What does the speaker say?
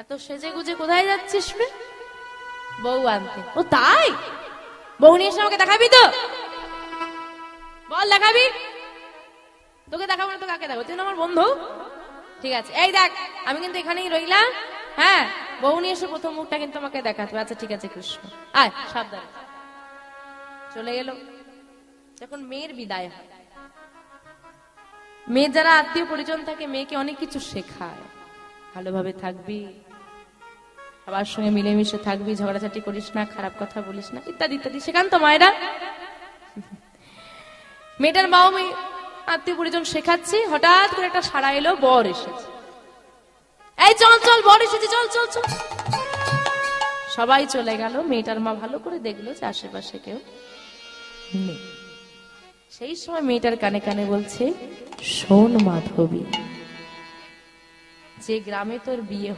এত সেজে গুজে কোথায় যাচ্ছিস রে? বউ আনতে। ও তাই? বউ নিয়ে এসে আমাকে দেখাবি তো? বল দেখাবি? তোকে দেখাবো না তো কাকে দেখাবো? তুই না আমার বন্ধু। ঠিক আছে, এই দেখ আমি কিন্তু এখানেই রইলাম। হ্যাঁ, বউ নিয়ে এসে প্রথম মুখটা কিন্তু আমাকে দেখাতে। আচ্ছা ঠিক আছে কৃষ্ণ, আয় সাবধানে। চলে গেল। যখন মেয়ের বিদায় হয়, মেয়ে যারা আত্মীয় পরিজন থাকে মেয়েকে অনেক কিছু শেখায়। ভালোভাবে থাকবি, সবার সঙ্গে মিলেমিশে থাকবি, ঝগড়াঝাটি করিস না, খারাপ কথা বলিস না, ইত্যাদি ইত্যাদি শেখান তো মায়েরা। মেয়েটার মাও মেয়ে আত্মীয় পরিজন শেখাচ্ছি, হঠাৎ করে একটা সাড়া এলো, বর এসেছে। এই চল চল, বর এসেছে, চল চল চল। সবাই চলে গেল। মেয়েটার মা ভালো করে দেখলো যে আশেপাশে কেউ নেই। সেই সময় মেয়েটার কানে কানে বলছে, শোন মাধবী, যে গ্রামে তোর বিয়ে